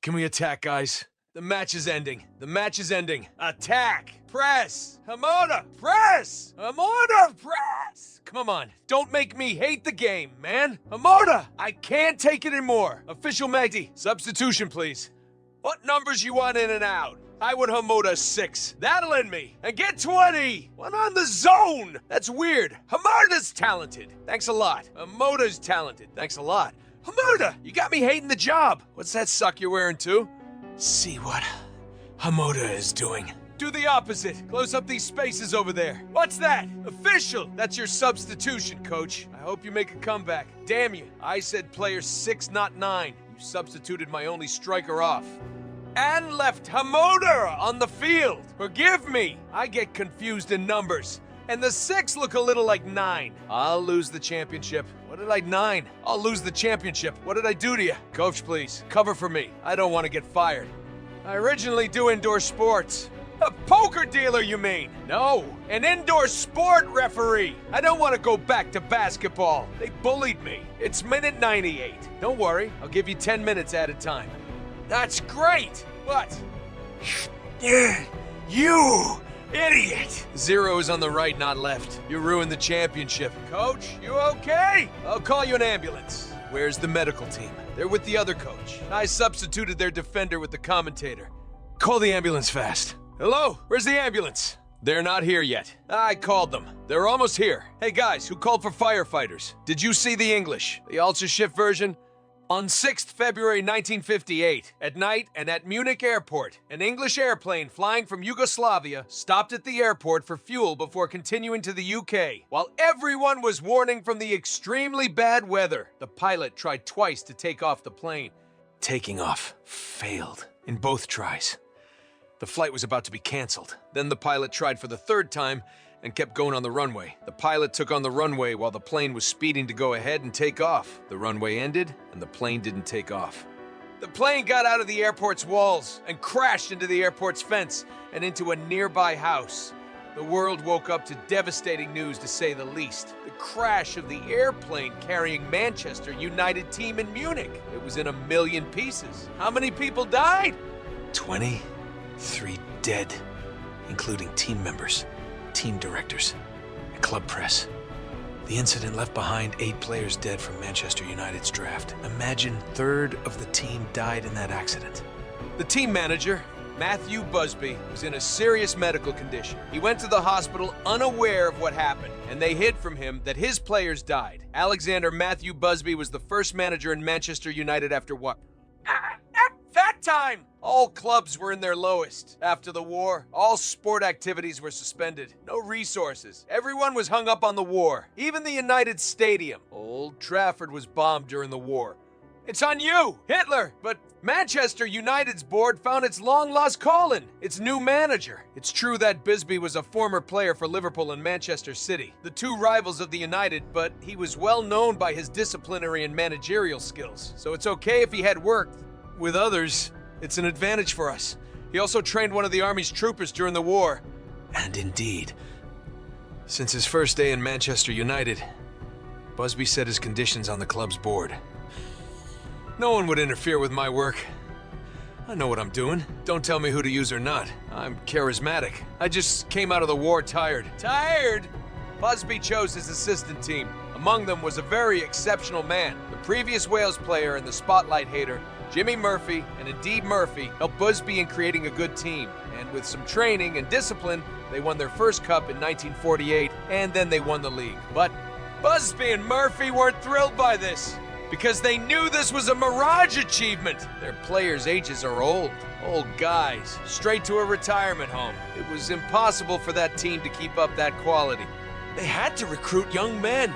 Can we attack, guys? The match is ending. The match is ending. Attack! Press! Hamada! Press! Hamada! Press! Come on, don't make me hate the game, man. Hamada! I can't take it anymore. Official Magdi, substitution, please. What numbers you want in and out? I would Hamoda 6. That'll end me. And get 20! One on the zone! That's weird. Hamada's talented. Thanks a lot. Hamoda's talented. Thanks a lot. Hamoda! You got me hating the job. What's that suck you're wearing too? See what Hamoda is doing. Do the opposite. Close up these spaces over there. What's that? Official! That's your substitution, coach. I hope you make a comeback. Damn you. I said player 6, not 9. You substituted my only striker off. And left Hamoda on the field. Forgive me. I get confused in numbers. And the 6 look a little like 9. I'll lose the championship. What did I 9? I'll lose the championship. What did I do to you? Coach, please, cover for me. I don't want to get fired. I originally do indoor sports. A poker dealer, you mean? No, an indoor sport referee. I don't want to go back to basketball. They bullied me. It's minute 98. Don't worry, I'll give you 10 minutes at a time. That's great. What? You idiot! 0 is on the right, not left. You ruined the championship. Coach, you okay? I'll call you an ambulance. Where's the medical team? They're with the other coach. I substituted their defender with the commentator. Call the ambulance fast. Hello? Where's the ambulance? They're not here yet. I called them. They're almost here. Hey guys, who called for firefighters? Did you see the English? The Ultra Shift version? On 6th February 1958, at night and at Munich Airport, an English airplane flying from Yugoslavia stopped at the airport for fuel before continuing to the UK. While everyone was warning from the extremely bad weather, the pilot tried twice to take off the plane. Taking off failed in both tries. The flight was about to be canceled. Then the pilot tried for the 3rd time and kept going on the runway. The pilot took on the runway while the plane was speeding to go ahead and take off. The runway ended, and the plane didn't take off. The plane got out of the airport's walls and crashed into the airport's fence and into a nearby house. The world woke up to devastating news, to say the least. The crash of the airplane carrying Manchester United team in Munich. It was in a million pieces. How many people died? 23 dead, including team members, team directors, and club press. The incident left behind 8 players dead from Manchester United's draft. Imagine 1/3 of the team died in that accident. The team manager, Matthew Busby, was in a serious medical condition. He went to the hospital unaware of what happened, and they hid from him that his players died. Alexander Matthew Busby was the first manager in Manchester United after what? That time! All clubs were in their lowest. After the war, all sport activities were suspended. No resources. Everyone was hung up on the war. Even the United Stadium. Old Trafford was bombed during the war. It's on you, Hitler! But Manchester United's board found its long-lost Colin, its new manager. It's true that Busby was a former player for Liverpool and Manchester City, the two rivals of the United, but he was well known by his disciplinary and managerial skills. So it's okay if he had worked with others. It's an advantage for us. He also trained one of the Army's troopers during the war. And indeed, since his first day in Manchester United, Busby set his conditions on the club's board. No one would interfere with my work. I know what I'm doing. Don't tell me who to use or not. I'm charismatic. I just came out of the war tired. Tired? Busby chose his assistant team. Among them was a very exceptional man, the previous Wales player and the spotlight hater, Jimmy Murphy, and indeed Murphy helped Busby in creating a good team. And with some training and discipline, they won their first cup in 1948, and then they won the league. But Busby and Murphy weren't thrilled by this, because they knew this was a mirage achievement. Their players' ages are old guys, straight to a retirement home. It was impossible for that team to keep up that quality. They had to recruit young men.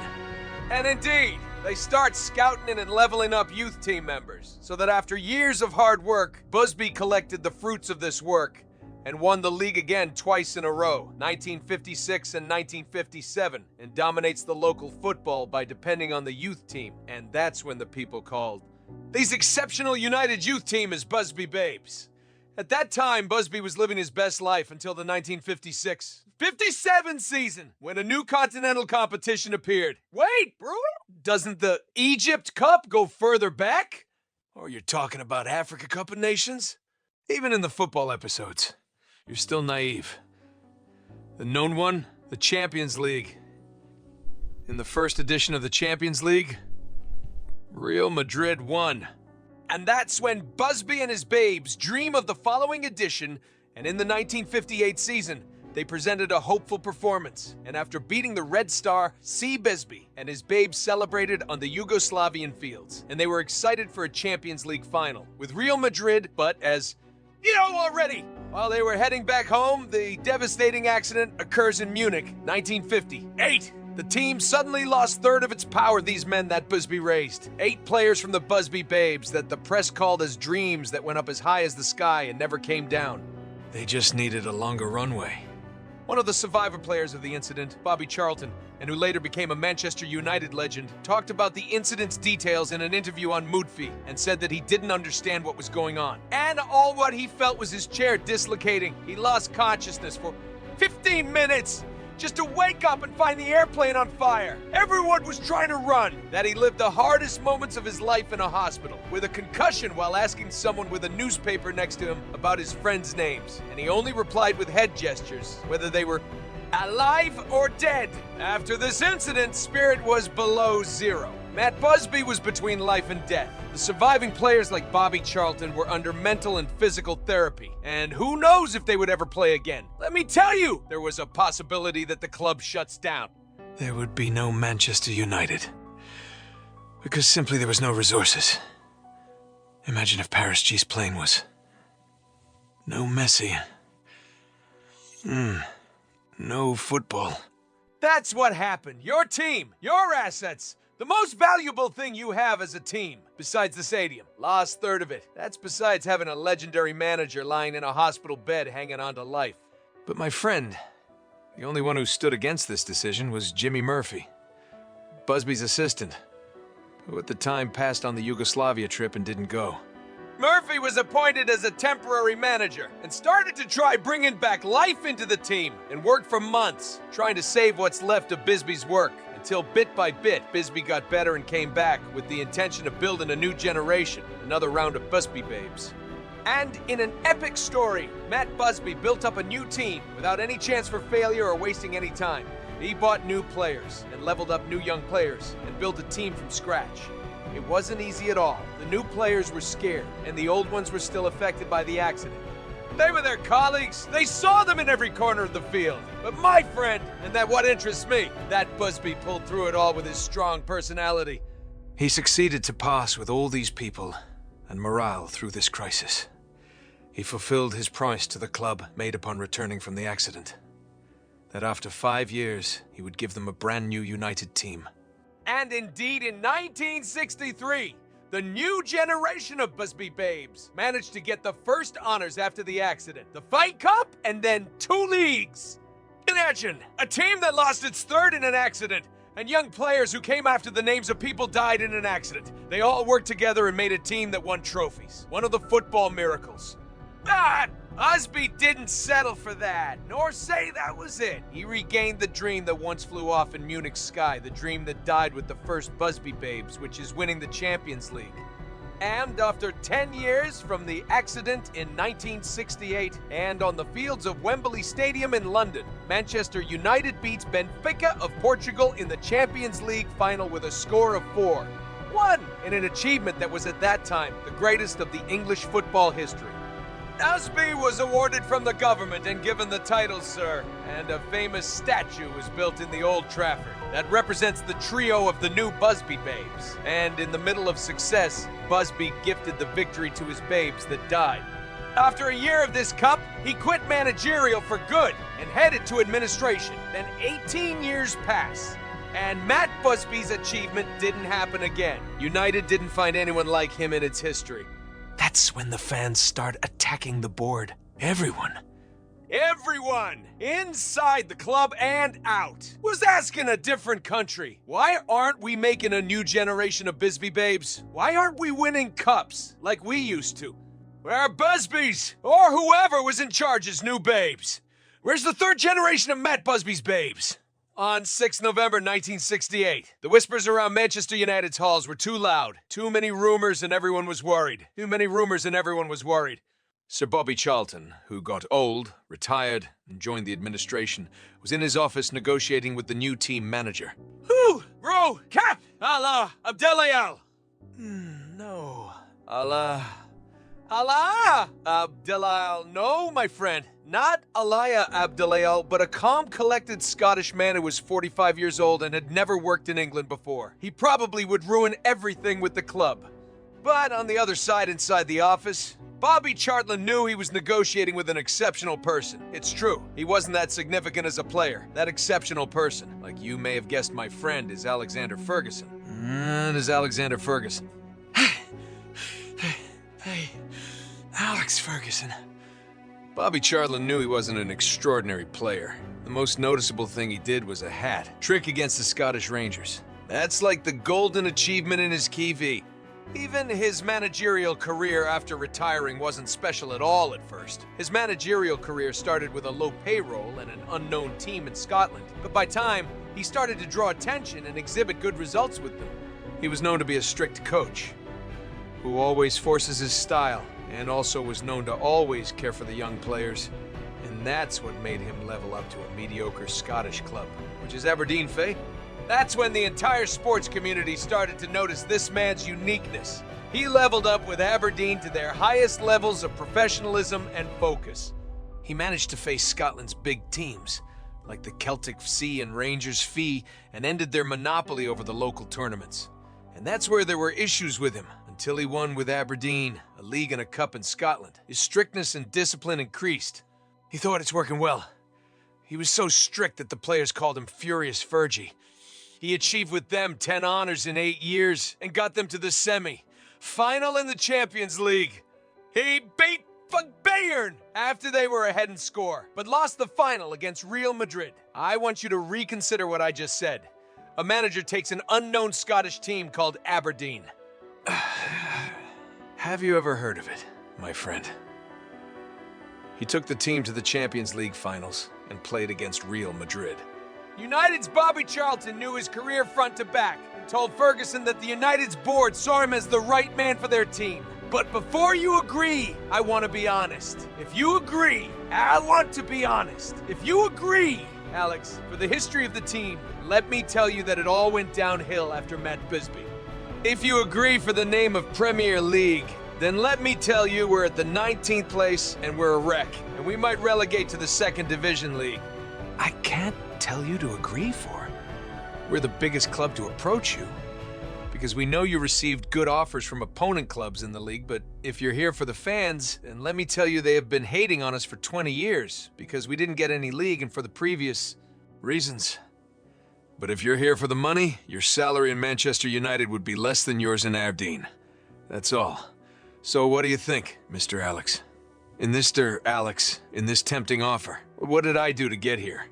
And indeed, they start scouting and leveling up youth team members, so that after years of hard work, Busby collected the fruits of this work and won the league again twice in a row, 1956 and 1957, and dominates the local football by depending on the youth team. And that's when the people called these exceptional United youth team as Busby Babes. At that time, Busby was living his best life until the 1956-57 season, when a new continental competition appeared. Wait, Brewer? Doesn't the Egypt Cup go further back? Or you're talking about Africa Cup of Nations? Even in the football episodes, you're still naive. The known one, the Champions League. In the first edition of the Champions League, Real Madrid won. And that's when Busby and his babes dream of the following edition, and in the 1958 season, they presented a hopeful performance. And after beating the Red Star, C. Busby and his babes celebrated on the Yugoslavian fields. And they were excited for a Champions League final with Real Madrid, but as you know already, while they were heading back home, the devastating accident occurs in Munich, 1958. The team suddenly lost third of its power, these men that Busby raised. 8 players from the Busby Babes that the press called as dreams that went up as high as the sky and never came down. They just needed a longer runway. One of the survivor players of the incident, Bobby Charlton, and who later became a Manchester United legend, talked about the incident's details in an interview on Moodfee and said that he didn't understand what was going on. And all what he felt was his chair dislocating. He lost consciousness for 15 minutes just to wake up and find the airplane on fire. Everyone was trying to run. That he lived the hardest moments of his life in a hospital with a concussion while asking someone with a newspaper next to him about his friends' names. And he only replied with head gestures, whether they were alive or dead. After this incident, spirit was below zero. Matt Busby was between life and death. The surviving players like Bobby Charlton were under mental and physical therapy, and who knows if they would ever play again. Let me tell you, there was a possibility that the club shuts down. There would be no Manchester United, because simply there was no resources. Imagine if Paris G's plane was... no Messi. No football. That's what happened. Your team, your assets, the most valuable thing you have as a team, besides the stadium. Lost third of it. That's besides having a legendary manager lying in a hospital bed hanging on to life. But my friend, the only one who stood against this decision was Jimmy Murphy, Busby's assistant, who at the time passed on the Yugoslavia trip and didn't go. Murphy was appointed as a temporary manager and started to try bringing back life into the team and worked for months, trying to save what's left of Busby's work. Until bit by bit, Busby got better and came back with the intention of building a new generation, another round of Busby Babes. And in an epic story, Matt Busby built up a new team without any chance for failure or wasting any time. He bought new players and leveled up new young players and built a team from scratch. It wasn't easy at all. The new players were scared, and the old ones were still affected by the accident. They were their colleagues. They saw them in every corner of the field. But my friend, and that what interests me, that Busby pulled through it all with his strong personality. He succeeded to pass with all these people and morale through this crisis. He fulfilled his promise to the club made upon returning from the accident. That after 5 years, he would give them a brand new United team. And indeed, in 1963, the new generation of Busby Babes managed to get the first honors after the accident. The Fight Cup, and then 2 leagues. Imagine, a team that lost its third in an accident, and young players who came after the names of people died in an accident. They all worked together and made a team that won trophies. One of the football miracles. Busby didn't settle for that, nor say that was it. He regained the dream that once flew off in Munich's sky, the dream that died with the first Busby Babes, which is winning the Champions League. And after 10 years from the accident in 1968, and on the fields of Wembley Stadium in London, Manchester United beats Benfica of Portugal in the Champions League final with a score of 4-1, in an achievement that was at that time the greatest of the English football history. Busby was awarded from the government and given the title, sir, and a famous statue was built in the Old Trafford that represents the trio of the new Busby Babes. And in the middle of success, Busby gifted the victory to his babes that died. After a year of this cup, he quit managerial for good and headed to administration. Then 18 years pass, and Matt Busby's achievement didn't happen again. United didn't find anyone like him in its history. That's when the fans start attacking the board. Everyone, inside the club and out, was asking a different country. Why aren't we making a new generation of Busby Babes? Why aren't we winning cups like we used to? Where are Busby's, or whoever was in charge as new babes? Where's the third generation of Matt Busby's babes? On 6 November 1968, the whispers around Manchester United's halls were too loud. Too many rumors and everyone was worried. Sir Bobby Charlton, who got old, retired, and joined the administration, was in his office negotiating with the new team manager. Who? Row! Cap! Allah! Abdelayal! No. Allah Abdelayal. No, my friend. Not Alaya Abdelayal, but a calm, collected Scottish man who was 45 years old and had never worked in England before. He probably would ruin everything with the club. But on the other side, inside the office, Bobby Charlton knew he was negotiating with an exceptional person. It's true, he wasn't that significant as a player. That exceptional person, like you may have guessed, my friend, is Alexander Ferguson. And is Alexander Ferguson. Hey, Alex Ferguson. Bobby Charlton knew he wasn't an extraordinary player. The most noticeable thing he did was a hat trick against the Scottish Rangers. That's like the golden achievement in his CV. Even his managerial career after retiring wasn't special at all at first. His managerial career started with a low payroll and an unknown team in Scotland, but by time, he started to draw attention and exhibit good results with them. He was known to be a strict coach, who always forces his style, and also was known to always care for the young players. And that's what made him level up to a mediocre Scottish club, which is Aberdeen, Faye. That's when the entire sports community started to notice this man's uniqueness. He leveled up with Aberdeen to their highest levels of professionalism and focus. He managed to face Scotland's big teams, like the Celtic Sea and Rangers Fee, and ended their monopoly over the local tournaments. And that's where there were issues with him, until he won with Aberdeen, a league and a cup in Scotland. His strictness and discipline increased. He thought it's working well. He was so strict that the players called him Furious Fergie. He achieved with them 10 honors in 8 years and got them to the semi-final in the Champions League. He beat Bayern after they were ahead in score, but lost the final against Real Madrid. I want you to reconsider what I just said. A manager takes an unknown Scottish team called Aberdeen. Have you ever heard of it, my friend? He took the team to the Champions League finals and played against Real Madrid. United's Bobby Charlton knew his career front to back and told Ferguson that the United's board saw him as the right man for their team. But before you agree, I want to be honest. If you agree, I want to be honest. If you agree, Alex, for the history of the team, let me tell you that it all went downhill after Matt Bisbee. If you agree for the name of Premier League, then let me tell you we're at the 19th place and we're a wreck, and we might relegate to the 2nd Division League. I can't tell you to agree for. We're the biggest club to approach you, because we know you received good offers from opponent clubs in the league, but if you're here for the fans, then let me tell you they have been hating on us for 20 years, because we didn't get any league and for the previous reasons. But if you're here for the money, your salary in Manchester United would be less than yours in Aberdeen. That's all. So what do you think, Mr. Alex? In this tempting offer, what did I do to get here?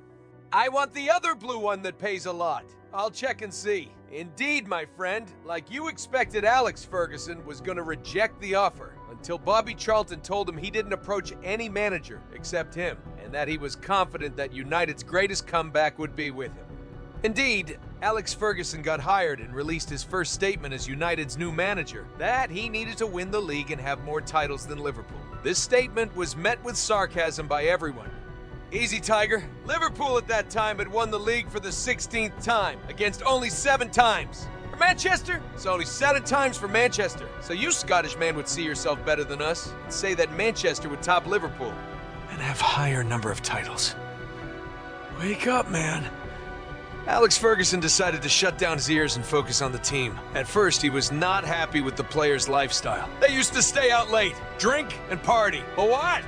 I want the other blue one that pays a lot. I'll check and see. Indeed, my friend, like you expected, Alex Ferguson was going to reject the offer until Bobby Charlton told him he didn't approach any manager except him, and that he was confident that United's greatest comeback would be with him. Indeed, Alex Ferguson got hired and released his first statement as United's new manager that he needed to win the league and have more titles than Liverpool. This statement was met with sarcasm by everyone. Easy, Tiger. Liverpool at that time had won the league for the 16th time, against only 7 times. For Manchester, it's only 7 times for Manchester. So you Scottish man would see yourself better than us and say that Manchester would top Liverpool and have higher number of titles. Wake up, man. Alex Ferguson decided to shut down his ears and focus on the team. At first, he was not happy with the players' lifestyle. They used to stay out late, drink, and party. But what?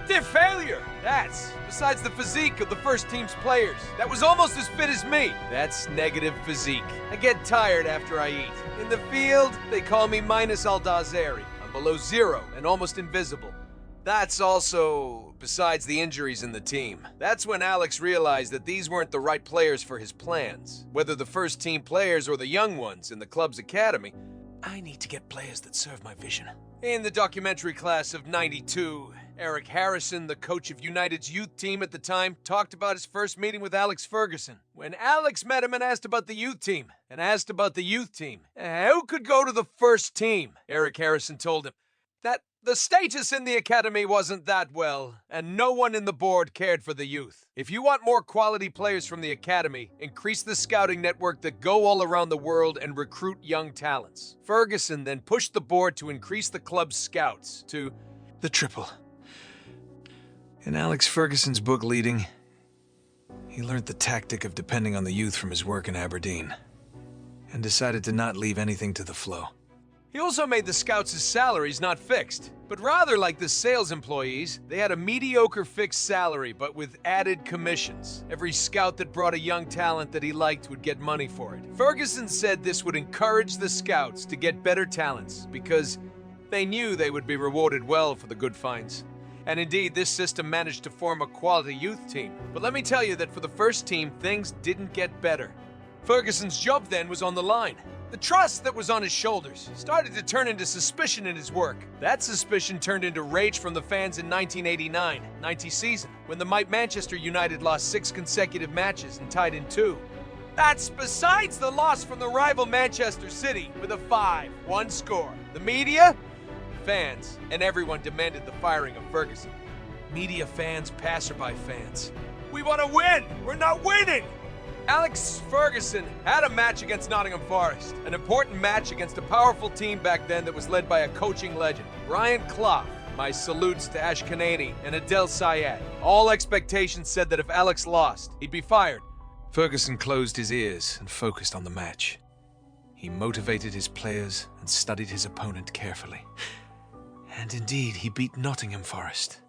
They're failure. That's, besides the physique of the first team's players, that was almost as fit as me. That's negative physique. I get tired after I eat. In the field, they call me minus Aldazeri. I'm below 0 and almost invisible. That's also besides the injuries in the team. That's when Alex realized that these weren't the right players for his plans. Whether the first team players or the young ones in the club's academy, I need to get players that serve my vision. In the documentary class of '92, Eric Harrison, the coach of United's youth team at the time, talked about his first meeting with Alex Ferguson. When Alex met him and asked about the youth team, who could go to the first team, Eric Harrison told him that the status in the academy wasn't that well, and no one in the board cared for the youth. If you want more quality players from the academy, increase the scouting network that go all around the world and recruit young talents. Ferguson then pushed the board to increase the club's scouts to the triple. In Alex Ferguson's book Leading, he learned the tactic of depending on the youth from his work in Aberdeen, and decided to not leave anything to the flow. He also made the scouts' salaries not fixed, but rather like the sales employees, they had a mediocre fixed salary but with added commissions. Every scout that brought a young talent that he liked would get money for it. Ferguson said this would encourage the scouts to get better talents because they knew they would be rewarded well for the good finds. And indeed, this system managed to form a quality youth team. But let me tell you that for the first team, things didn't get better. Ferguson's job then was on the line. The trust that was on his shoulders started to turn into suspicion in his work. That suspicion turned into rage from the fans in 1989-90 season, when the Manchester United lost 6 consecutive matches and tied in 2. That's besides the loss from the rival Manchester City with a 5-1 score. The media, fans, and everyone demanded the firing of Ferguson. Media fans, passerby fans. We want to win! We're not winning! Alex Ferguson had a match against Nottingham Forest, an important match against a powerful team back then that was led by a coaching legend, Brian Clough. My salutes to Ash Kanani and Adel Syed. All expectations said that if Alex lost, he'd be fired. Ferguson closed his ears and focused on the match. He motivated his players and studied his opponent carefully. And indeed, he beat Nottingham Forest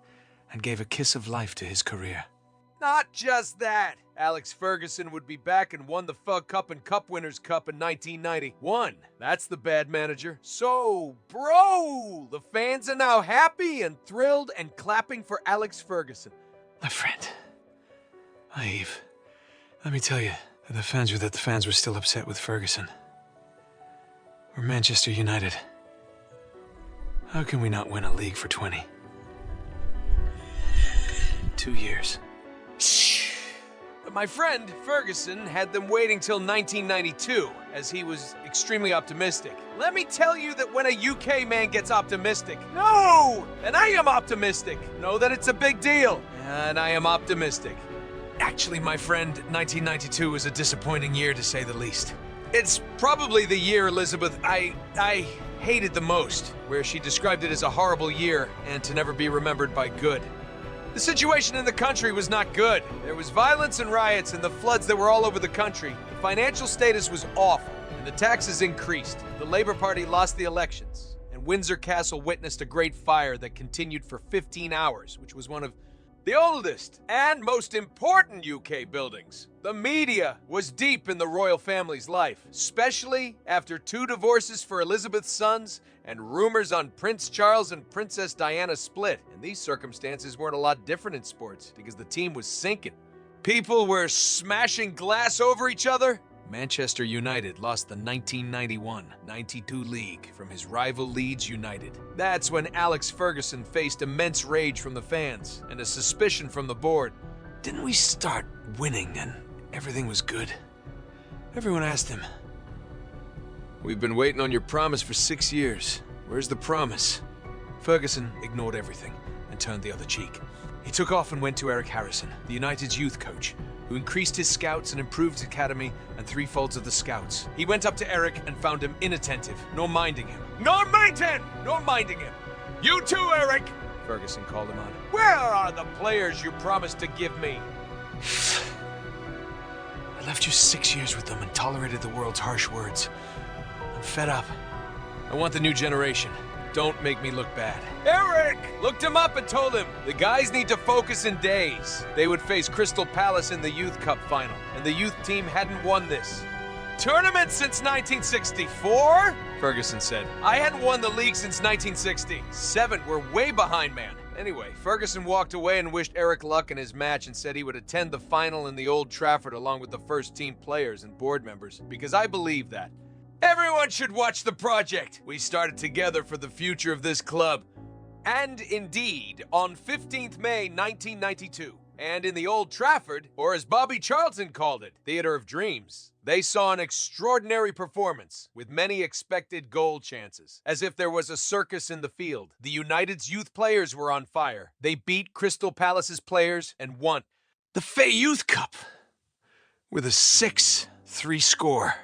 and gave a kiss of life to his career. Not just that. Alex Ferguson would be back and won the FA Cup and Cup Winners' Cup in 1991. That's the bad manager. So, bro, the fans are now happy and thrilled and clapping for Alex Ferguson. My friend, Yves, let me tell you that the fans were still upset with Ferguson. We're Manchester United. How can we not win a league for 20? 2 years. But my friend Ferguson had them waiting till 1992, as he was extremely optimistic. Let me tell you that when a UK man gets optimistic, no! And I am optimistic. Know that it's a big deal. And I am optimistic. Actually, my friend, 1992 was a disappointing year to say the least. It's probably the year, Elizabeth, I hated the most, where she described it as a horrible year and to never be remembered by good. The situation in the country was not good. There was violence and riots and the floods that were all over the country. The financial status was awful, and the taxes increased. The Labour Party lost the elections, and Windsor Castle witnessed a great fire that continued for 15 hours, which was one of the oldest and most important UK buildings. The media was deep in the royal family's life, especially after 2 divorces for Elizabeth's sons and rumors on Prince Charles and Princess Diana split. And these circumstances weren't a lot different in sports because the team was sinking. People were smashing glass over each other. Manchester United lost the 1991-92 league from his rival Leeds United. That's when Alex Ferguson faced immense rage from the fans and a suspicion from the board. Didn't we start winning and everything was good? Everyone asked him. We've been waiting on your promise for 6 years. Where's the promise? Ferguson ignored everything and turned the other cheek. He took off and went to Eric Harrison, the United's youth coach, who increased his scouts and improved his academy and 3-folds of the scouts. He went up to Eric and found him inattentive, nor minding him. Nor minding him! You too, Eric! Ferguson called him on. Where are the players you promised to give me? I left you 6 years with them and tolerated the world's harsh words. I'm fed up. I want the new generation. Don't make me look bad. Eric! Looked him up and told him the guys need to focus in days. They would face Crystal Palace in the Youth Cup final, and the youth team hadn't won this tournament since 1964? Ferguson said. I hadn't won the league since 1960. 7, we're way behind, man. Anyway, Ferguson walked away and wished Eric luck in his match and said he would attend the final in the Old Trafford along with the first team players and board members, because I believe that. Everyone should watch the project we started together for the future of this club. And indeed, on 15th May 1992, and in the Old Trafford, or as Bobby Charlton called it, Theater of Dreams, they saw an extraordinary performance with many expected goal chances. As if there was a circus in the field, the United's youth players were on fire. They beat Crystal Palace's players and won the Fay Youth Cup with a 6-3 score.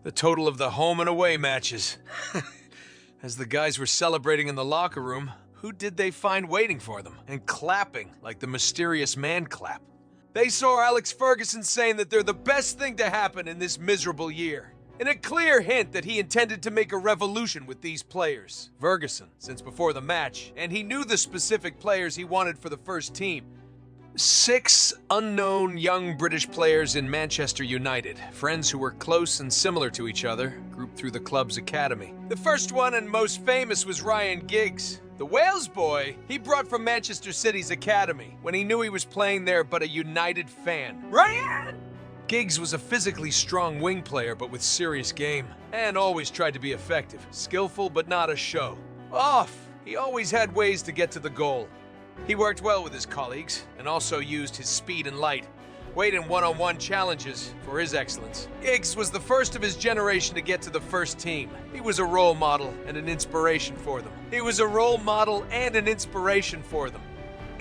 The total of the home and away matches. As the guys were celebrating in the locker room, who did they find waiting for them and clapping like the mysterious man clap? They saw Alex Ferguson saying that they're the best thing to happen in this miserable year, in a clear hint that he intended to make a revolution with these players. Ferguson, since before the match, and he knew the specific players he wanted for the first team. 6 unknown young British players in Manchester United, friends who were close and similar to each other, grouped through the club's academy. The first one and most famous was Ryan Giggs. The Wales boy, he brought from Manchester City's academy when he knew he was playing there but a United fan. Ryan! Giggs was a physically strong wing player but with serious game, and always tried to be effective, skillful but not a show. He always had ways to get to the goal. He worked well with his colleagues, and also used his speed and light, weight in one-on-one challenges for his excellence. Giggs was the first of his generation to get to the first team. He was a role model and an inspiration for them.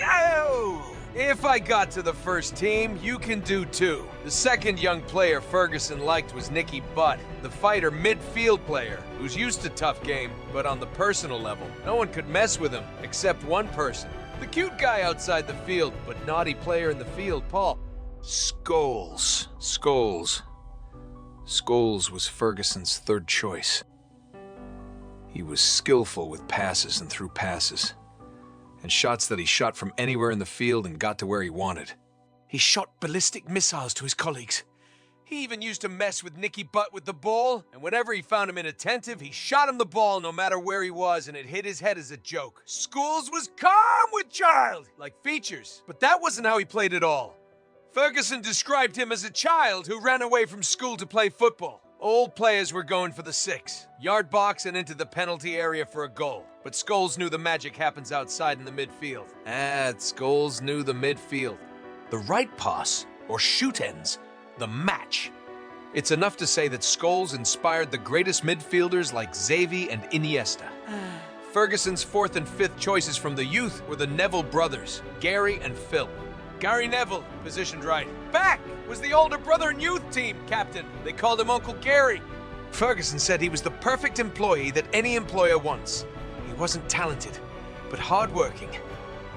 Oh! If I got to the first team, you can do too. The second young player Ferguson liked was Nicky Butt, the fighter midfield player who's used to tough game, but on the personal level, no one could mess with him except one person. The cute guy outside the field, but naughty player in the field, Paul. Scholes. Scholes was Ferguson's third choice. He was skillful with passes and through passes, and shots that he shot from anywhere in the field and got to where he wanted. He shot ballistic missiles to his colleagues. He even used to mess with Nicky Butt with the ball, and whenever he found him inattentive, he shot him the ball no matter where he was, and it hit his head as a joke. Scholes was calm with child, like features, but that wasn't how he played at all. Ferguson described him as a child who ran away from school to play football. Old players were going for the 6, yard box and into the penalty area for a goal. But Scholes knew the magic happens outside in the midfield. Scholes knew the midfield. The right pass, or shoot ends, the match. It's enough to say that Scholes inspired the greatest midfielders like Xavi and Iniesta. Ferguson's 4th and 5th choices from the youth were the Neville brothers, Gary and Phil. Gary Neville, positioned right. Back was the older brother and youth team captain. They called him Uncle Gary. Ferguson said he was the perfect employee that any employer wants. He wasn't talented, but hardworking.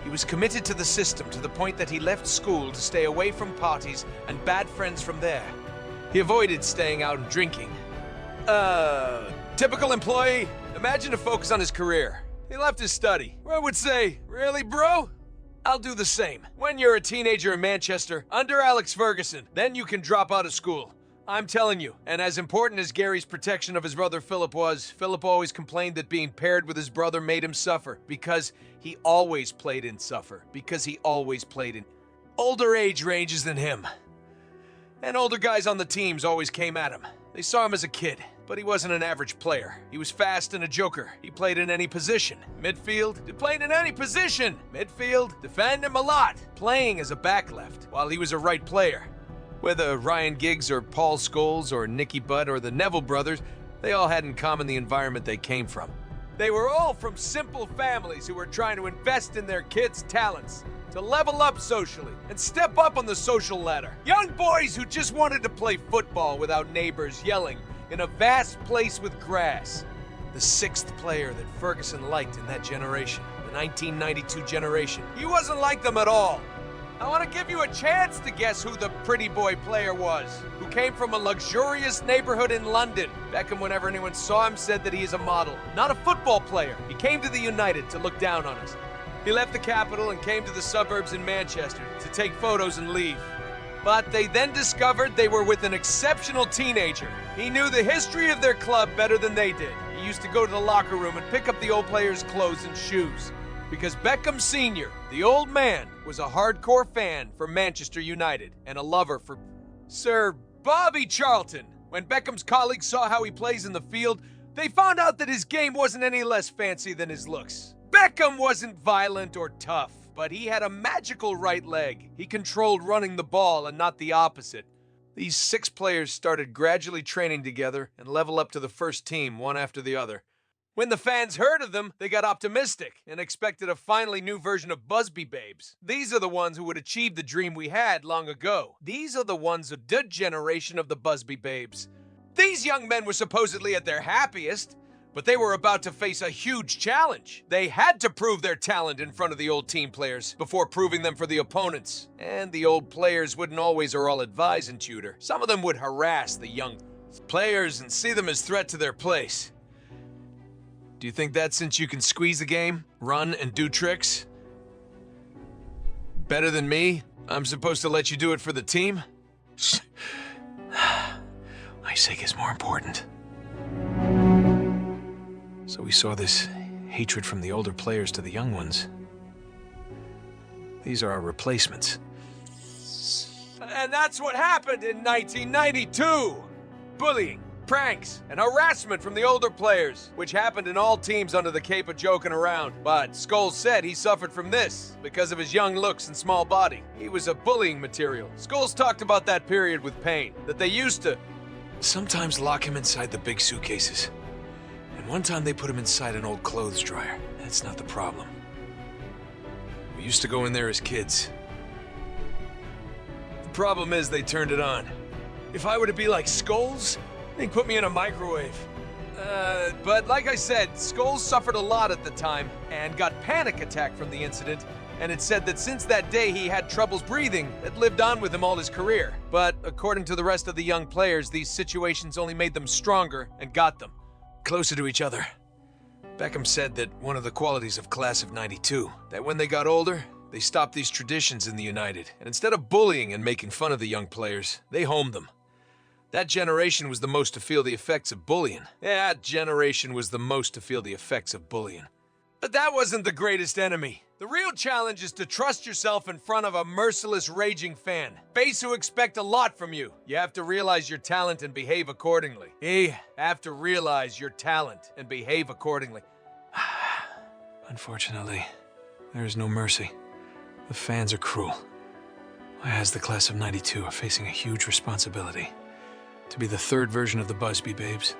He was committed to the system to the point that he left school to stay away from parties and bad friends from there. He avoided staying out and drinking. Typical employee. Imagine to focus on his career. He left his study. I would say, really, bro? I'll do the same. When you're a teenager in Manchester, under Alex Ferguson, then you can drop out of school. I'm telling you, and as important as Gary's protection of his brother Philip was, Philip always complained that being paired with his brother made him suffer, because he always played in older age ranges than him. And older guys on the teams always came at him. They saw him as a kid, but he wasn't an average player. He was fast and a joker. He played in any position. Midfield, defend him a lot, playing as a back left, while he was a right player. Whether Ryan Giggs or Paul Scholes or Nicky Butt or the Neville brothers, they all had in common the environment they came from. They were all from simple families who were trying to invest in their kids' talents, to level up socially and step up on the social ladder. Young boys who just wanted to play football without neighbors yelling in a vast place with grass. The 6th player that Ferguson liked in that generation, the 1992 generation. He wasn't like them at all. I want to give you a chance to guess who the pretty boy player was, who came from a luxurious neighborhood in London. Beckham, whenever anyone saw him, said that he is a model, not a football player. He came to the United to look down on us. He left the capital and came to the suburbs in Manchester to take photos and leave. But they then discovered they were with an exceptional teenager. He knew the history of their club better than they did. He used to go to the locker room and pick up the old players' clothes and shoes. Because Beckham Sr., the old man, was a hardcore fan for Manchester United and a lover for Sir Bobby Charlton. When Beckham's colleagues saw how he plays in the field, they found out that his game wasn't any less fancy than his looks. Beckham wasn't violent or tough, but he had a magical right leg. He controlled running the ball and not the opposite. These 6 players started gradually training together and level up to the first team one after the other. When the fans heard of them, they got optimistic and expected a finally new version of Busby Babes. These are the ones who would achieve the dream we had long ago. These are the ones of the generation of the Busby Babes. These young men were supposedly at their happiest, but they were about to face a huge challenge. They had to prove their talent in front of the old team players before proving them for the opponents. And the old players wouldn't always or all advise and tutor. Some of them would harass the young players and see them as threat to their place. Do you think that since you can squeeze the game, run, and do tricks better than me, I'm supposed to let you do it for the team? My sake is more important. So we saw this hatred from the older players to the young ones. These are our replacements. And that's what happened in 1992. Bullying, pranks, and harassment from the older players, which happened in all teams under the cape of joking around. But Scholes said he suffered from this because of his young looks and small body. He was a bullying material. Scholes talked about that period with pain, that they used to sometimes lock him inside the big suitcases. And one time they put him inside an old clothes dryer. That's not the problem. We used to go in there as kids. The problem is they turned it on. If I were to be like Scholes, they'd put me in a microwave. But like I said, Scholes suffered a lot at the time and got panic attack from the incident, and it said that since that day he had troubles breathing that lived on with him all his career. But according to the rest of the young players, these situations only made them stronger and got them closer to each other. Beckham said that one of the qualities of Class of '92, that when they got older, they stopped these traditions in the United, and instead of bullying and making fun of the young players, they homed them. That generation was the most to feel the effects of bullying. That generation was the most to feel the effects of bullying. But that wasn't the greatest enemy. The real challenge is to trust yourself in front of a merciless, raging fan base who expect a lot from you. You have to realize your talent and behave accordingly. You have to realize your talent and behave accordingly. Unfortunately, there is no mercy. The fans are cruel. I, as the Class of '92, are facing a huge responsibility. To be the third version of the Busby Babes.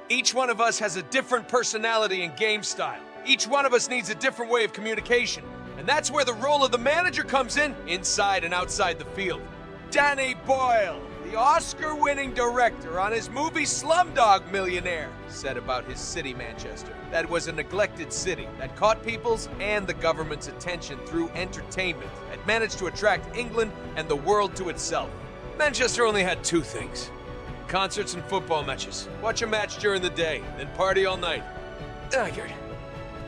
Each one of us has a different personality and game style. Each one of us needs a different way of communication. And that's where the role of the manager comes in, inside and outside the field. Danny Boyle, the Oscar-winning director on his movie Slumdog Millionaire, said about his city, Manchester, that it was a neglected city that caught people's and the government's attention through entertainment, and managed to attract England and the world to itself. Manchester only had 2 things. Concerts and football matches. Watch a match during the day, then party all night. Good.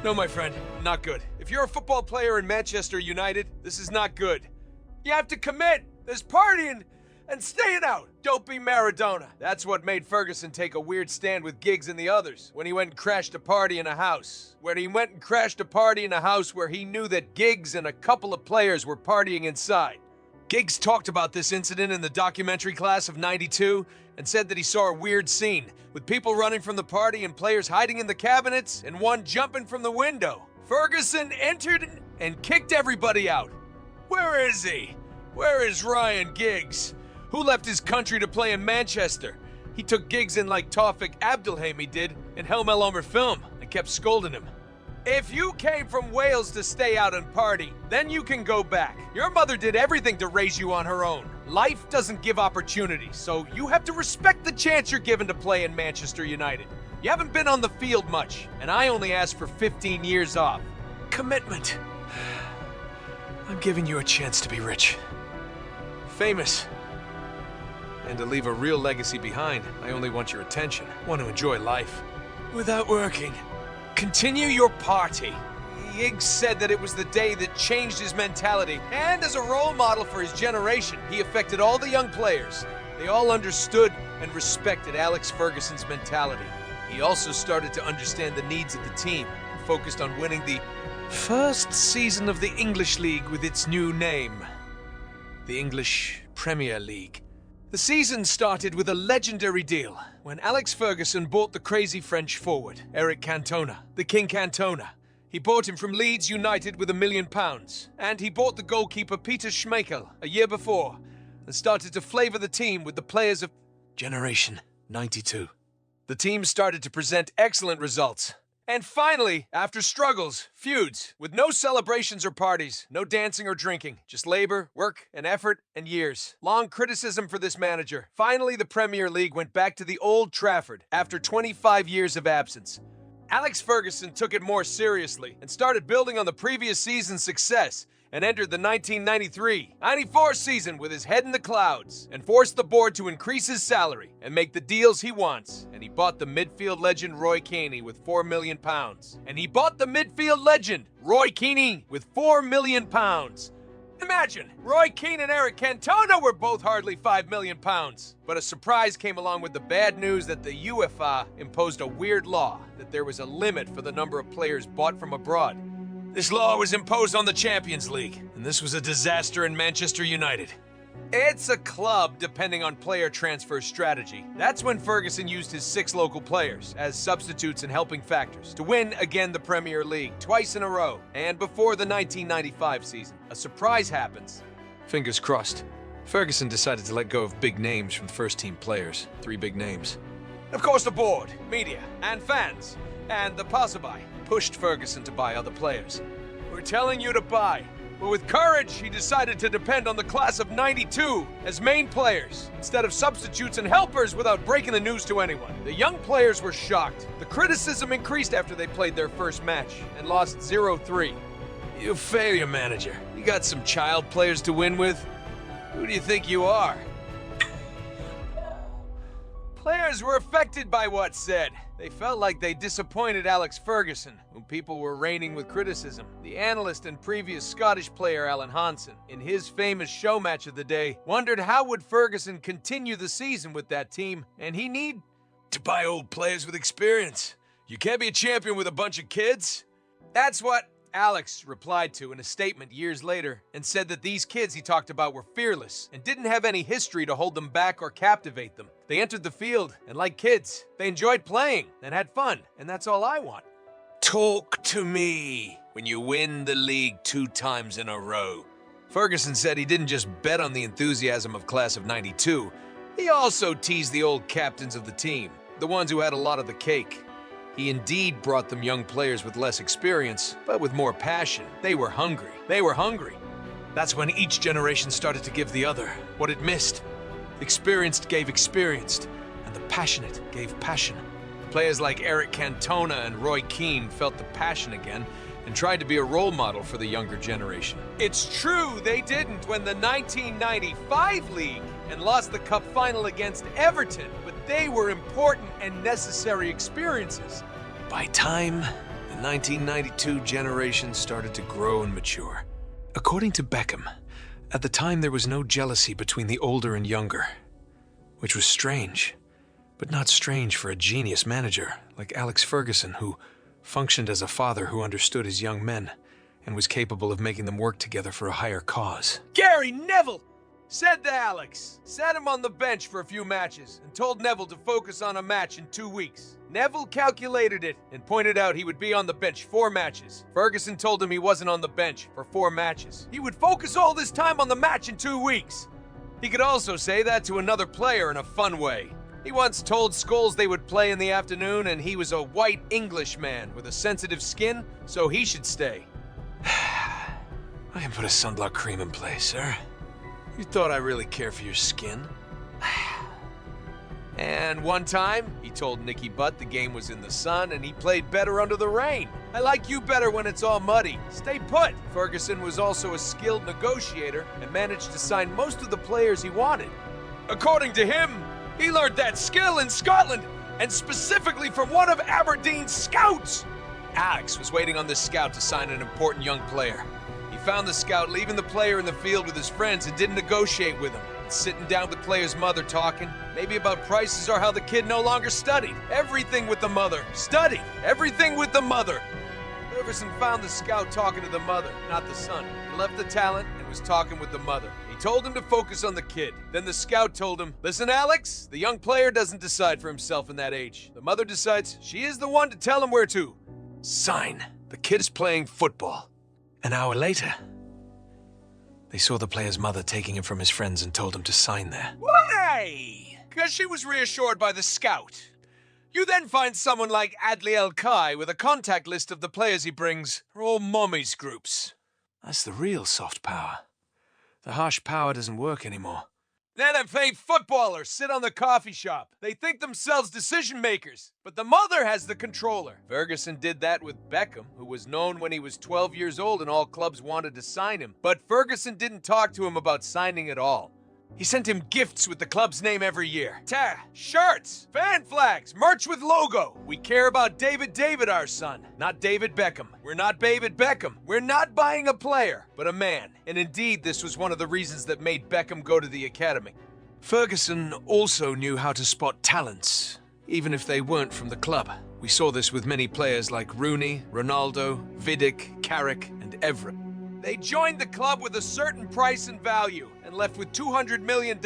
No, my friend, not good. If you're a football player in Manchester United, this is not good. You have to commit. There's partying and staying out. Don't be Maradona. That's what made Ferguson take a weird stand with Giggs and the others when he went and crashed a party in a house. Where he knew that Giggs and a couple of players were partying inside. Giggs talked about this incident in the documentary Class of '92 and said that he saw a weird scene with people running from the party and players hiding in the cabinets and one jumping from the window. Ferguson entered and kicked everybody out. Where is he? Where is Ryan Giggs? Who left his country to play in Manchester? He took Giggs in like Tawfik Abdelhamy did in Helm El Omer Film and kept scolding him. If you came from Wales to stay out and party, then you can go back. Your mother did everything to raise you on her own. Life doesn't give opportunities, so you have to respect the chance you're given to play in Manchester United. You haven't been on the field much, and I only asked for 15 years off. Commitment. I'm giving you a chance to be rich, famous, and to leave a real legacy behind. I only want your attention. I want to enjoy life without working. Continue your party. Giggs said that it was the day that changed his mentality, and as a role model for his generation, he affected all the young players. They all understood and respected Alex Ferguson's mentality. He also started to understand the needs of the team and focused on winning the first season of the English League with its new name, the English Premier League. The season started with a legendary deal when Alex Ferguson bought the crazy French forward, Eric Cantona, the King Cantona, He bought him from Leeds United with £1 million, and he bought the goalkeeper Peter Schmeichel a year before, and started to flavour the team with the players of Generation 92. The team started to present excellent results. And finally, after struggles, feuds, with no celebrations or parties, no dancing or drinking, just labor, work, and effort, and years. Long criticism for this manager. Finally, the Premier League went back to the Old Trafford after 25 years of absence. Alex Ferguson took it more seriously and started building on the previous season's success and entered the 1993-94 season with his head in the clouds and forced the board to increase his salary and make the deals he wants. And he bought the midfield legend Roy Keane with £4 million. Imagine, Roy Keane and Eric Cantona were both hardly £5 million. But a surprise came along with the bad news that the UEFA imposed a weird law that there was a limit for the number of players bought from abroad. This law was imposed on the Champions League, and this was a disaster in Manchester United. It's a club depending on player transfer strategy. That's when Ferguson used his 6 local players as substitutes and helping factors to win again the Premier League twice in a row. And before the 1995 season, a surprise happens. Fingers crossed. Ferguson decided to let go of big names from first-team players. 3 big names. Of course, the board, media, and fans, and the passerby pushed Ferguson to buy other players. We're telling you to buy. But with courage, he decided to depend on the class of '92 as main players, instead of substitutes and helpers without breaking the news to anyone. The young players were shocked. The criticism increased after they played their first match and lost 0-3. You failure, manager. You got some child players to win with? Who do you think you are? Players were affected by what's said. They felt like they disappointed Alex Ferguson, whom people were raining with criticism. The analyst and previous Scottish player Alan Hansen, in his famous show match of the day, wondered how would Ferguson continue the season with that team, and he need to buy old players with experience. You can't be a champion with a bunch of kids. That's what Alex replied to in a statement years later, and said that these kids he talked about were fearless and didn't have any history to hold them back or captivate them. They entered the field, and like kids, they enjoyed playing and had fun, and that's all I want. Talk to me when you win the league 2 times in a row. Ferguson said he didn't just bet on the enthusiasm of class of '92, he also teased the old captains of the team, the ones who had a lot of the cake. He indeed brought them young players with less experience, but with more passion. They were hungry. That's when each generation started to give the other what it missed. The experienced gave experienced, and the passionate gave passion. Players like Eric Cantona and Roy Keane felt the passion again and tried to be a role model for the younger generation. It's true they didn't win the 1995 league and lost the cup final against Everton, but they were important and necessary experiences. By time, the 1992 generation started to grow and mature. According to Beckham, at the time there was no jealousy between the older and younger, which was strange, but not strange for a genius manager like Alex Ferguson, who functioned as a father who understood his young men and was capable of making them work together for a higher cause. Gary Neville said to Alex, sat him on the bench for a few matches and told Neville to focus on a match in 2 weeks. Neville calculated it and pointed out he would be on the bench 4 matches. Ferguson told him he wasn't on the bench for 4 matches. He would focus all this time on the match in 2 weeks. He could also say that to another player in a fun way. He once told Scholes they would play in the afternoon and he was a white Englishman with a sensitive skin, so he should stay. I can put a sunblock cream in place, sir. You thought I really care for your skin? And one time, he told Nicky Butt the game was in the sun and he played better under the rain. I like you better when it's all muddy. Stay put. Ferguson was also a skilled negotiator and managed to sign most of the players he wanted. According to him, he learned that skill in Scotland, and specifically from one of Aberdeen's scouts. Alex was waiting on this scout to sign an important young player. He found the scout leaving the player in the field with his friends and didn't negotiate with him. Sitting down with the player's mother talking, maybe about prices or how the kid no longer studied. Everything with the mother. Studied. Everything with the mother. Ferguson found the scout talking to the mother, not the son. He left the talent and was talking with the mother. He told him to focus on the kid. Then the scout told him, listen, Alex, the young player doesn't decide for himself in that age. The mother decides she is the one to tell him where to sign. The kid is playing football. An hour later, they saw the player's mother taking him from his friends and told him to sign there. Why? Because she was reassured by the scout. You then find someone like Adli El-Kai with a contact list of the players he brings are all mommies groups. That's the real soft power. The harsh power doesn't work anymore. Then a famed footballers sit on the coffee shop. They think themselves decision makers, but the mother has the controller. Ferguson did that with Beckham, who was known when he was 12 years old and all clubs wanted to sign him. But Ferguson didn't talk to him about signing at all. He sent him gifts with the club's name every year. Shirts, fan flags, merch with logo. We care about David, our son, not David Beckham. We're not David Beckham. We're not buying a player, but a man. And indeed, this was one of the reasons that made Beckham go to the academy. Ferguson also knew how to spot talents, even if they weren't from the club. We saw this with many players like Rooney, Ronaldo, Vidic, Carrick, and Evra. They joined the club with a certain price and value and left with $200 million.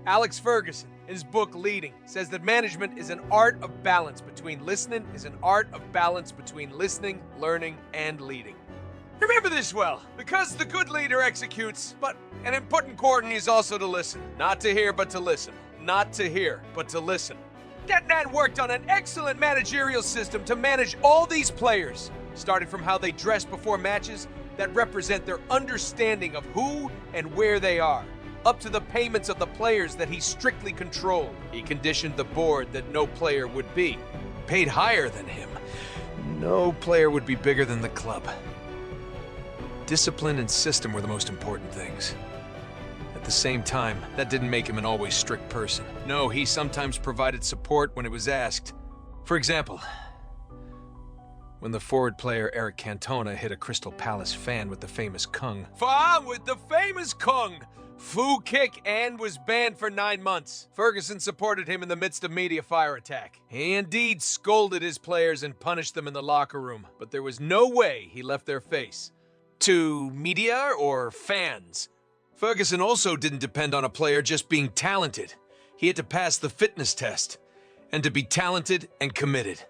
Alex Ferguson, in his book Leading, says that management is an art of balance between listening, learning, and leading. Remember this well, because the good leader executes, but an important cordon is also to listen. Not to hear, but to listen. Not to hear, but to listen. That man worked on an excellent managerial system to manage all these players, starting from how they dress before matches that represent their understanding of who and where they are, up to the payments of the players that he strictly controlled. He conditioned the board that no player would be paid higher than him. No player would be bigger than the club. Discipline and system were the most important things. At the same time, that didn't make him an always strict person. No, he sometimes provided support when it was asked. For example, when the forward player Eric Cantona hit a Crystal Palace fan with the famous Kung. With the famous Kung! Fu kick and was banned for 9 months. Ferguson supported him in the midst of media fire attack. He indeed scolded his players and punished them in the locker room, but there was no way he left their face. To media or fans? Ferguson also didn't depend on a player just being talented. He had to pass the fitness test, and to be talented and committed.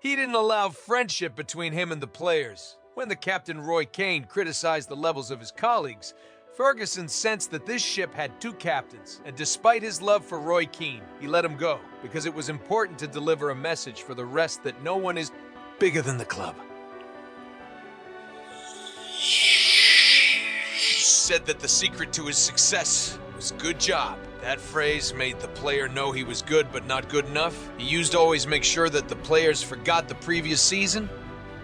He didn't allow friendship between him and the players. When the captain Roy Keane criticized the levels of his colleagues, Ferguson sensed that this ship had 2 captains, and despite his love for Roy Keane, he let him go, because it was important to deliver a message for the rest that no one is bigger than the club. Said that the secret to his success was good job. That phrase made the player know he was good but not good enough. He used to always make sure that the players forgot the previous season.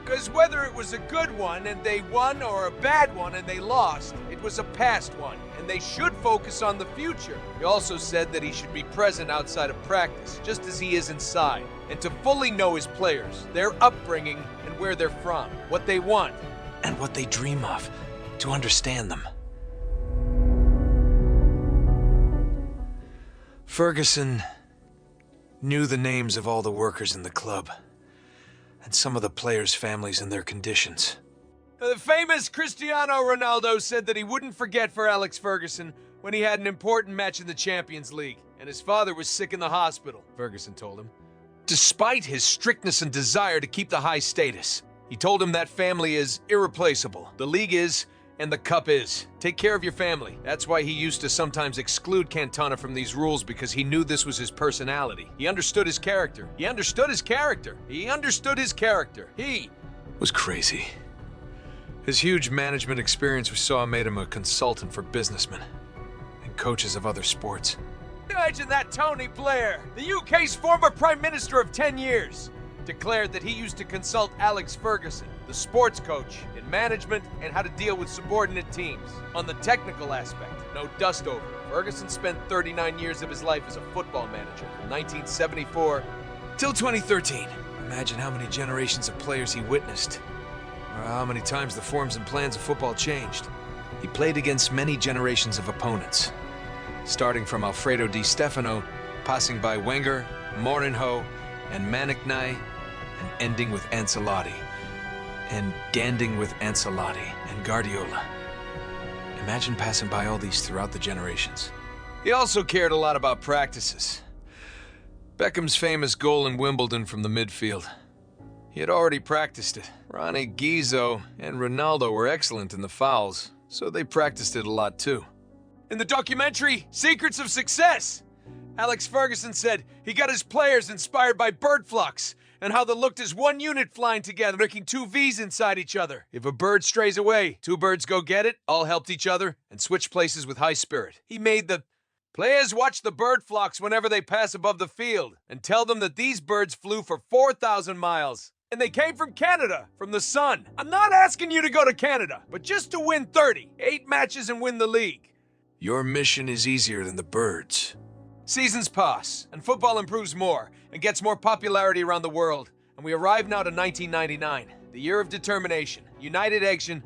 Because whether it was a good one and they won or a bad one and they lost, it was a past one, and they should focus on the future. He also said that he should be present outside of practice, just as he is inside, and to fully know his players, their upbringing, and where they're from, what they want, and what they dream of, to understand them. Ferguson knew the names of all the workers in the club, and some of the players' families and their conditions. The famous Cristiano Ronaldo said that he wouldn't forget for Alex Ferguson when he had an important match in the Champions League, and his father was sick in the hospital, Ferguson told him. Despite his strictness and desire to keep the high status, he told him that family is irreplaceable. The league is, and the cup is. Take care of your family. That's why he used to sometimes exclude Cantona from these rules, because he knew this was his personality. He understood his character. He was crazy. His huge management experience we saw made him a consultant for businessmen and coaches of other sports. Imagine that Tony Blair, the UK's former Prime Minister of 10 years, declared that he used to consult Alex Ferguson, the sports coach, in management and how to deal with subordinate teams. On the technical aspect, no dust over. Ferguson spent 39 years of his life as a football manager, from 1974 till 2013. Imagine how many generations of players he witnessed, or how many times the forms and plans of football changed. He played against many generations of opponents, starting from Alfredo Di Stefano, passing by Wenger, Mourinho, and Manignai, and ending with Ancelotti, and ending with Ancelotti and Guardiola. Imagine passing by all these throughout the generations. He also cared a lot about practices. Beckham's famous goal in Wimbledon from the midfield. He had already practiced it. Ronnie, Gizzo, and Ronaldo were excellent in the fouls, so they practiced it a lot too. In the documentary, Secrets of Success, Alex Ferguson said he got his players inspired by bird flocks and how they looked as one unit flying together, making two V's inside each other. If a bird strays away, two birds go get it, all helped each other, and switched places with high spirit. He made the players watch the bird flocks whenever they pass above the field and tell them that these birds flew for 4,000 miles. And they came from Canada, from the sun. I'm not asking you to go to Canada, but just to win 30, 8 matches and win the league. Your mission is easier than the birds. Seasons pass, and football improves more and gets more popularity around the world. And we arrive now to 1999, the year of determination. United exited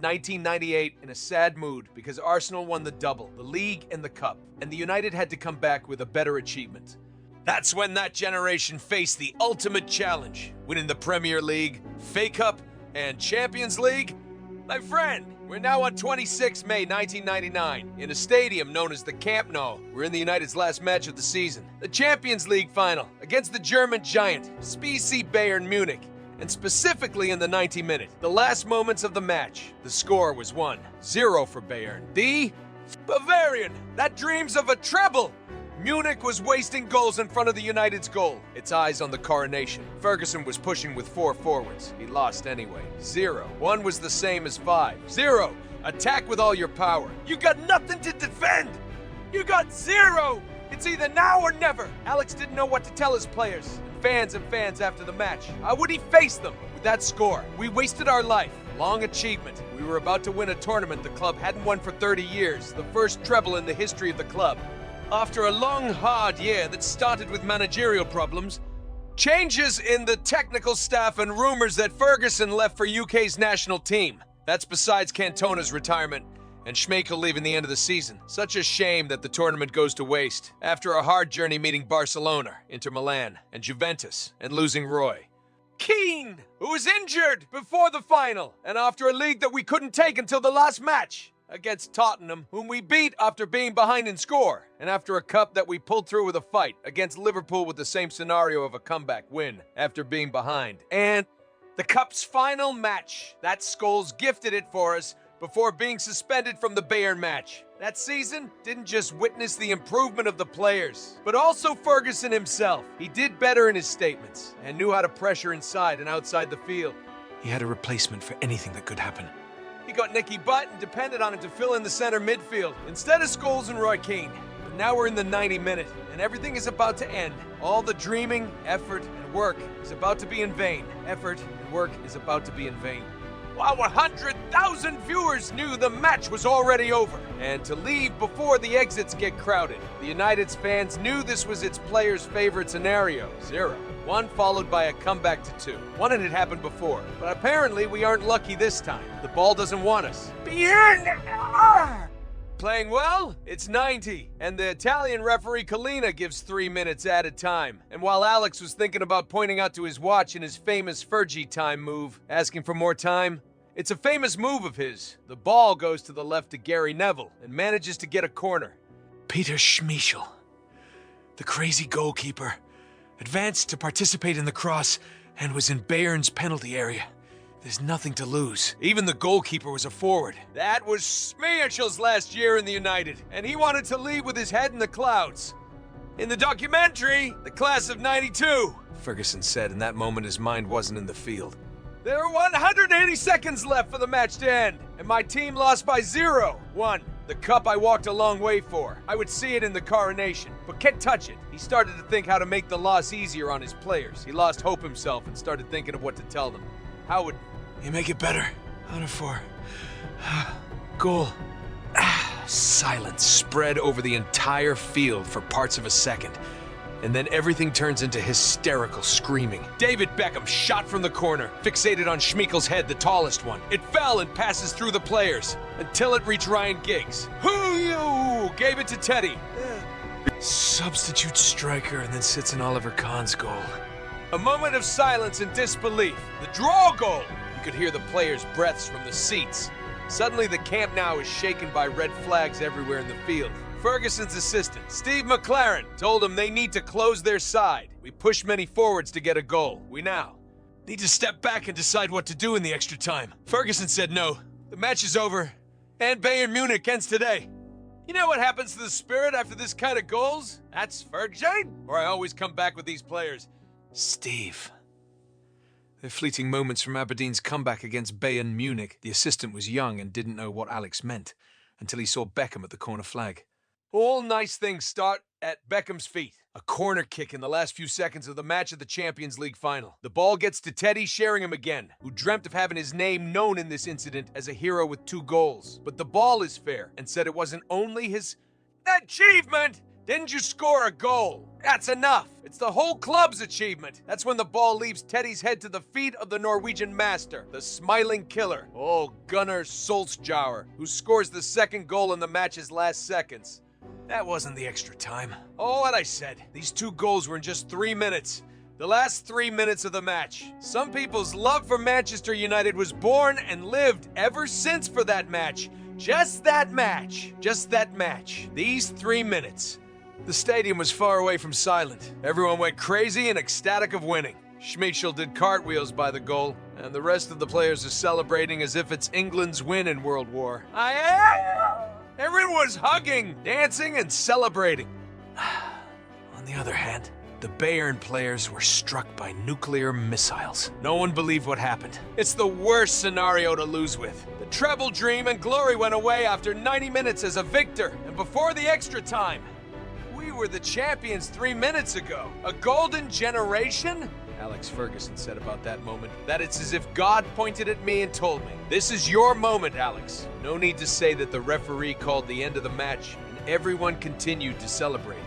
1998 in a sad mood because Arsenal won the double, the league and the cup, and the United had to come back with a better achievement. That's when that generation faced the ultimate challenge, winning the Premier League, FA Cup, and Champions League. My friend, we're now on 26 May 1999 in a stadium known as the Camp Nou. We're in the United's last match of the season, the Champions League final against the German giant, SpC Bayern Munich, and specifically in the 90 minutes, the last moments of the match. The score was 1-0 for Bayern. The Bavarian that dreams of a treble. Munich was wasting goals in front of the United's goal. Its eyes on the coronation. Ferguson was pushing with 4 forwards. He lost anyway. 0. 1 was the same as 5. 0. Attack with all your power. You got nothing to defend. You got 0. It's either now or never. Alex didn't know what to tell his players. Fans after the match. How would he face them? With that score, we wasted our life. Long achievement. We were about to win a tournament the club hadn't won for 30 years. The first treble in the history of the club. After a long, hard year that started with managerial problems, changes in the technical staff and rumors that Ferguson left for UK's national team. That's besides Cantona's retirement and Schmeichel leaving the end of the season. Such a shame that the tournament goes to waste after a hard journey meeting Barcelona, Inter Milan, and Juventus, and losing Roy Keane, who was injured before the final, and after a league that we couldn't take until the last match. Against Tottenham, whom we beat after being behind in score, and after a cup that we pulled through with a fight against Liverpool with the same scenario of a comeback win after being behind. And the cup's final match. That Scholes gifted it for us before being suspended from the Bayern match. That season didn't just witness the improvement of the players, but also Ferguson himself. He did better in his statements and knew how to pressure inside and outside the field. He had a replacement for anything that could happen. He got Nicky Butt and depended on him to fill in the center midfield instead of Scholes and Roy Keane. But now we're in the 90 minute, and everything is about to end. All the dreaming, effort, and work is about to be in vain. Effort and work is about to be in vain. While 100,000 viewers knew the match was already over, and to leave before the exits get crowded. The United's fans knew this was its players' favorite scenario, 0. 1 followed by a comeback to 2. 1 had happened before, but apparently we aren't lucky this time. The ball doesn't want us. Playing well? It's 90, and the Italian referee Collina gives 3 minutes added time. And while Alex was thinking about pointing out to his watch in his famous Fergie time move, asking for more time, it's a famous move of his. The ball goes to the left to Gary Neville and manages to get a corner. Peter Schmeichel, the crazy goalkeeper, advanced to participate in the cross and was in Bayern's penalty area. There's nothing to lose. Even the goalkeeper was a forward. That was Schmeichel's last year in the United, and he wanted to leave with his head in the clouds. In the documentary, The Class of '92, Ferguson said in that moment his mind wasn't in the field. There were 180 seconds left for the match to end, and my team lost by 0-1. The cup I walked a long way for. I would see it in the coronation, but can't touch it. He started to think how to make the loss easier on his players. He lost hope himself and started thinking of what to tell them. How would you make it better? Out of 4. Goal. Silence spread over the entire field for parts of a second. And then everything turns into hysterical screaming. David Beckham shot from the corner, fixated on Schmeichel's head, the tallest one. It fell and passes through the players until it reached Ryan Giggs, who gave it to Teddy. Substitute striker and then sits in Oliver Kahn's goal. A moment of silence and disbelief. The draw goal! You could hear the players' breaths from the seats. Suddenly the Camp Nou is shaken by red flags everywhere in the field. Ferguson's assistant, Steve McLaren, told him they need to close their side. We pushed many forwards to get a goal. We now Need to step back and decide what to do in the extra time. Ferguson said no. The match is over, and Bayern Munich ends today. You know what happens to the spirit after this kind of goals? That's Ferguson, or I always come back with these players. Steve. They're fleeting moments from Aberdeen's comeback against Bayern Munich. The assistant was young and didn't know what Alex meant until he saw Beckham at the corner flag. All nice things start at Beckham's feet. A corner kick in the last few seconds of the match of the Champions League final. The ball gets to Teddy Sheringham again, who dreamt of having his name known in this incident as a hero with 2 goals. But the ball is fair and said it wasn't only his achievement. Didn't you score a goal? That's enough. It's the whole club's achievement. That's when the ball leaves Teddy's head to the feet of the Norwegian master, the smiling killer, Gunnar Solskjaer, who scores the second goal in the match's last seconds. That wasn't the extra time. Oh, what I said. These 2 goals were in just 3 minutes. The last 3 minutes of the match. Some people's love for Manchester United was born and lived ever since for that match. Just that match. Just that match. These 3 minutes. The stadium was far away from silent. Everyone went crazy and ecstatic of winning. Schmeichel did cartwheels by the goal, and the rest of the players are celebrating as if it's England's win in World War. Everyone was hugging, dancing, and celebrating. On the other hand, the Bayern players were struck by nuclear missiles. No one believed what happened. It's the worst scenario to lose with. The treble dream and glory went away after 90 minutes as a victor, and before the extra time. We were the champions 3 minutes ago. A golden generation? Alex Ferguson said about that moment that it's as if God pointed at me and told me, "This is your moment, Alex." No need to say that the referee called the end of the match, and everyone continued to celebrate.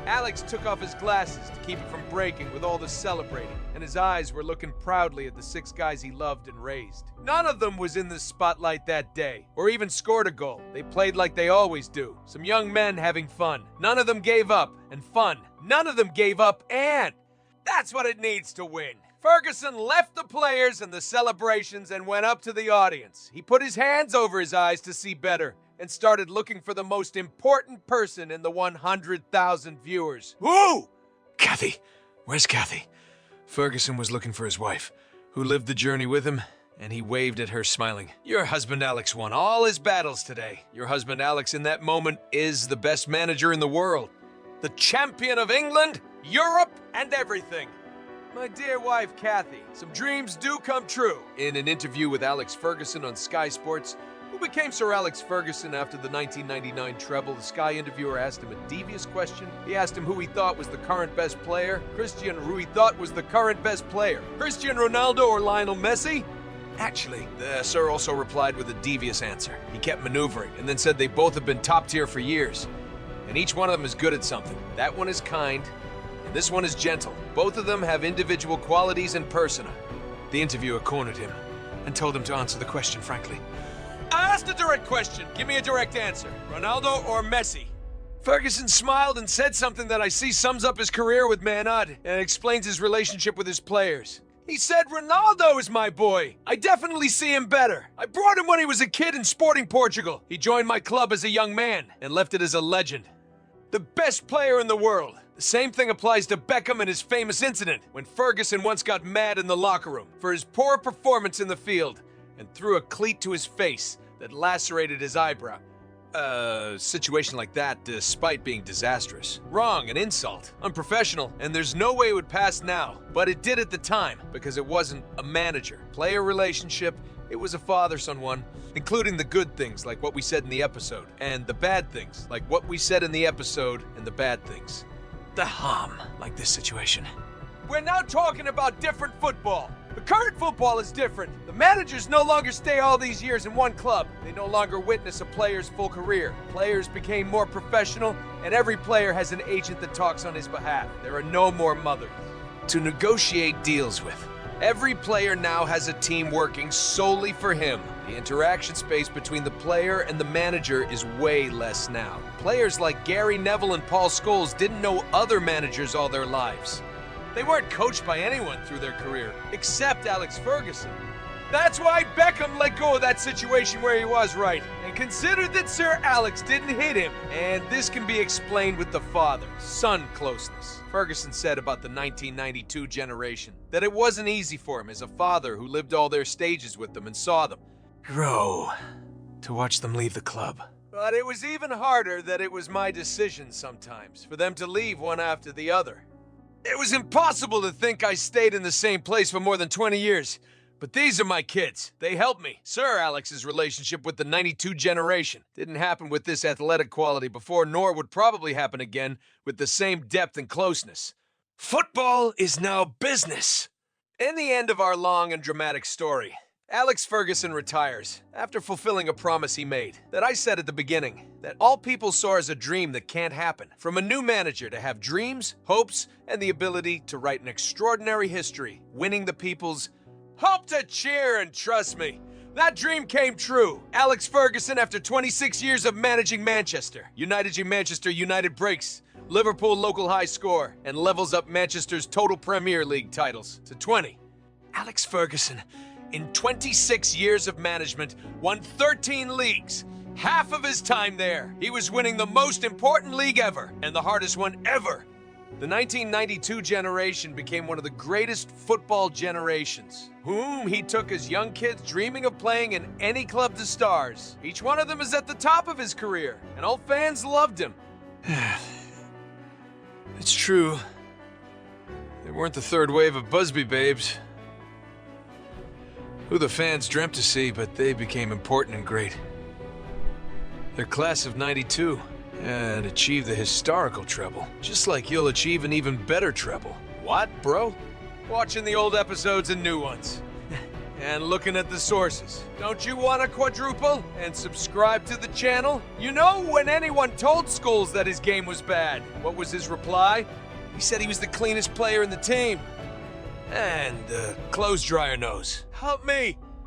Alex took off his glasses to keep it from breaking with all the celebrating, and his eyes were looking proudly at the 6 guys he loved and raised. None of them was in the spotlight that day, or even scored a goal. They played like they always do. Some young men having fun. None of them gave up, and fun. None of them gave up, and that's what it needs to win. Ferguson left the players and the celebrations and went up to the audience. He put his hands over his eyes to see better and started looking for the most important person in the 100,000 viewers. Who? Kathy. Where's Kathy? Ferguson was looking for his wife, who lived the journey with him, and he waved at her, smiling. Your husband Alex won all his battles today. Your husband Alex in that moment is the best manager in the world. The champion of England, Europe, and everything. My dear wife, Kathy, some dreams do come true. In an interview with Alex Ferguson on Sky Sports, who became Sir Alex Ferguson after the 1999 treble, the Sky interviewer asked him a devious question. He asked him who he thought was the current best player. Who he thought was the current best player. Cristiano Ronaldo or Lionel Messi? Actually, the Sir also replied with a devious answer. He kept maneuvering and then said they both have been top tier for years. And each one of them is good at something. That one is kind, and this one is gentle. Both of them have individual qualities and persona. The interviewer cornered him and told him to answer the question frankly. I asked a direct question. Give me a direct answer. Ronaldo or Messi? Ferguson smiled and said something that I see sums up his career with Man Ud and explains his relationship with his players. He said, Ronaldo is my boy. I definitely see him better. I brought him when he was a kid in Sporting Portugal. He joined my club as a young man and left it as a legend. The best player in the world. The same thing applies to Beckham and his famous incident when Ferguson once got mad in the locker room for his poor performance in the field and threw a cleat to his face that lacerated his eyebrow. A situation like that, despite being disastrous. Wrong, an insult, unprofessional, and there's no way it would pass now. But it did at the time, because it wasn't a manager-player relationship, it was a father-son one, including the good things, like what we said in the episode, and the bad things, like what we said in the episode and the bad things. The harm, like this situation. We're now talking about different football. The current football is different. The managers no longer stay all these years in one club. They no longer witness a player's full career. Players became more professional, and every player has an agent that talks on his behalf. There are no more mothers to negotiate deals with. Every player now has a team working solely for him. The interaction space between the player and the manager is way less now. Players like Gary Neville and Paul Scholes didn't know other managers all their lives. They weren't coached by anyone through their career, except Alex Ferguson. That's why Beckham let go of that situation where he was, right? And considered that Sir Alex didn't hit him. And this can be explained with the father-son closeness. Ferguson said about the 1992 generation that it wasn't easy for him as a father who lived all their stages with them and saw them grow to watch them leave the club. But it was even harder that it was my decision sometimes for them to leave one after the other. It was impossible to think I stayed in the same place for more than 20 years. But these are my kids. They helped me. Sir Alex's relationship with the 92 generation didn't happen with this athletic quality before, nor would probably happen again with the same depth and closeness. Football is now business. In the end of our long and dramatic story, Alex Ferguson retires after fulfilling a promise he made that I said at the beginning, that all people saw as a dream that can't happen, from a new manager to have dreams, hopes, and the ability to write an extraordinary history, winning the people's hope to cheer. And trust me, that dream came true. Alex Ferguson, after 26 years of managing Manchester United breaks Liverpool local high score and levels up Manchester's total Premier League titles to 20. Alex Ferguson, in 26 years of management, won 13 leagues. Half of his time there, he was winning the most important league ever and the hardest one ever. The 1992 generation became one of the greatest football generations, whom he took as young kids dreaming of playing in any club to stars. Each one of them is at the top of his career, and all fans loved him. It's true. They weren't the third wave of Busby babes, who the fans dreamt to see, but they became important and great. Their class of 92 and achieved the historical treble, just like you'll achieve an even better treble. What, bro? Watching the old episodes and new ones. And looking at the sources. Don't you want a quadruple? And subscribe to the channel? You know, when anyone told Scholes that his game was bad, what was his reply? He said he was the cleanest player in the team. And the clothes dryer knows. Help me!